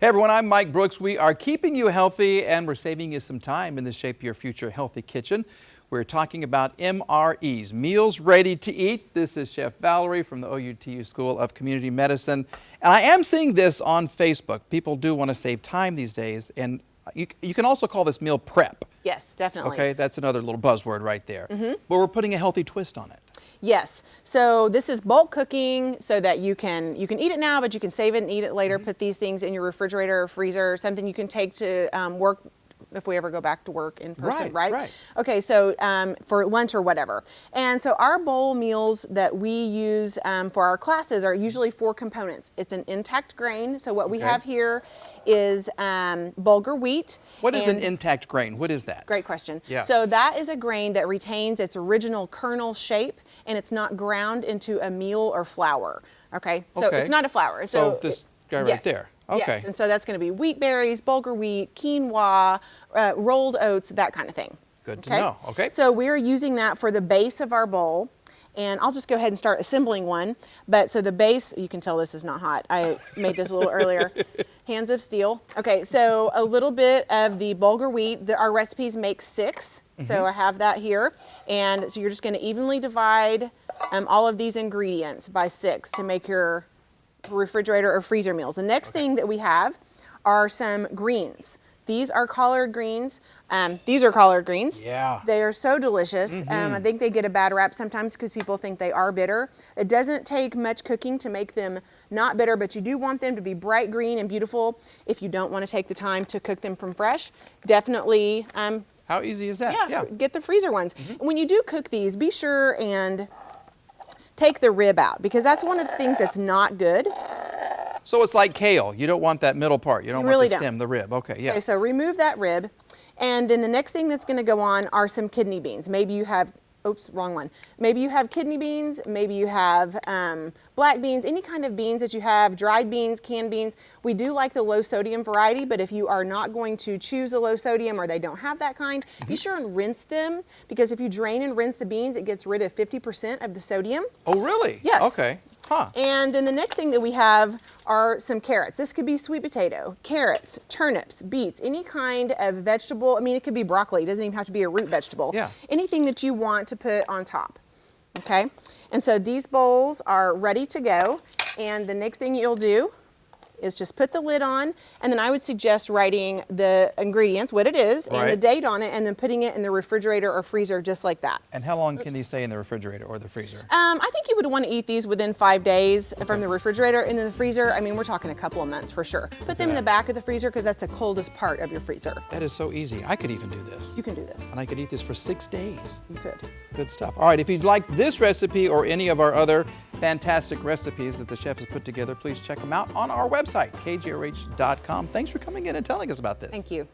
Hey everyone, I'm Mike Brooks. We are keeping you healthy and we're saving you some time in the Shape Your Future Healthy Kitchen. We're talking about MREs, Meals Ready to Eat. This is Chef Valerie from the OUTU School of Community Medicine. And I am seeing this on Facebook. People do want to save time these days, and you can also call this meal prep. Yes, definitely. Okay, that's another little buzzword right there. But we're putting a healthy twist on it. Yes, so this is bulk cooking so that you can eat it now, but you can save it and eat it later. Put these things in your refrigerator or freezer, something you can take to work if we ever go back to work in person, right? Okay, so for lunch or whatever. And so our bowl meals that we use for our classes are usually 4 components. It's an intact grain, so what we have here is bulgur wheat. What is an intact grain? What is that? Great question. Yeah. So that is a grain that retains its original kernel shape and it's not ground into a meal or flour. Okay, so it's not a flour. So this guy right there. Okay. Yes, and so that's going to be wheat berries, bulgur wheat, quinoa, rolled oats, that kind of thing. Good to know. Okay. So we're using that for the base of our bowl. And I'll just go ahead and start assembling one. But so the base, you can tell this is not hot. I made this a little earlier. Hands of steel. Okay, so a little bit of the bulgur wheat. Our recipes make 6. So I have that here. And so you're just going to evenly divide all of these ingredients by 6 to make your refrigerator or freezer meals. The next thing that we have are some greens. These are collard greens. These are collard greens. Yeah. They are so delicious. I think they get a bad rap sometimes because people think they are bitter. It doesn't take much cooking to make them not bitter, but you do want them to be bright green and beautiful. If you don't want to take the time to cook them from fresh, definitely how easy is that? Yeah, get the freezer ones. And when you do cook these, be sure and take the rib out because that's one of the things that's not good. So it's like kale. You don't want that middle part. You don't want the stem, the rib. Okay, yeah. Okay, so remove that rib. And then the next thing that's going to go on are some kidney beans. Maybe you have, oops, wrong one. Maybe you have kidney beans. Maybe you have black beans, any kind of beans that you have, dried beans, canned beans. We do like the low sodium variety, but if you are not going to choose a low sodium or they don't have that kind, be sure and rinse them because if you drain and rinse the beans, it gets rid of 50% of the sodium. Oh, really? Yes. Okay. Huh. And then the next thing that we have are some carrots. This could be sweet potato, carrots, turnips, beets, any kind of vegetable. I mean, it could be broccoli. It doesn't even have to be a root vegetable. Yeah. Anything that you want to put on top. Okay? And so these bowls are ready to go. And the next thing you'll do is just put the lid on, and then I would suggest writing the ingredients, what it is, and the date on it, and then putting it in the refrigerator or freezer just like that. And how long can these stay in the refrigerator or the freezer? I think you would want to eat these within 5 days from the refrigerator. And in the freezer, I mean, we're talking a couple of months for sure. Put them in the back of the freezer because that's the coldest part of your freezer. That is so easy. I could even do this. You can do this. And I could eat this for 6 days. You could. Good stuff. All right, if you'd like this recipe or any of our other fantastic recipes that the chef has put together, please check them out on our website, kgrh.com. Thanks for coming in and telling us about this. Thank you.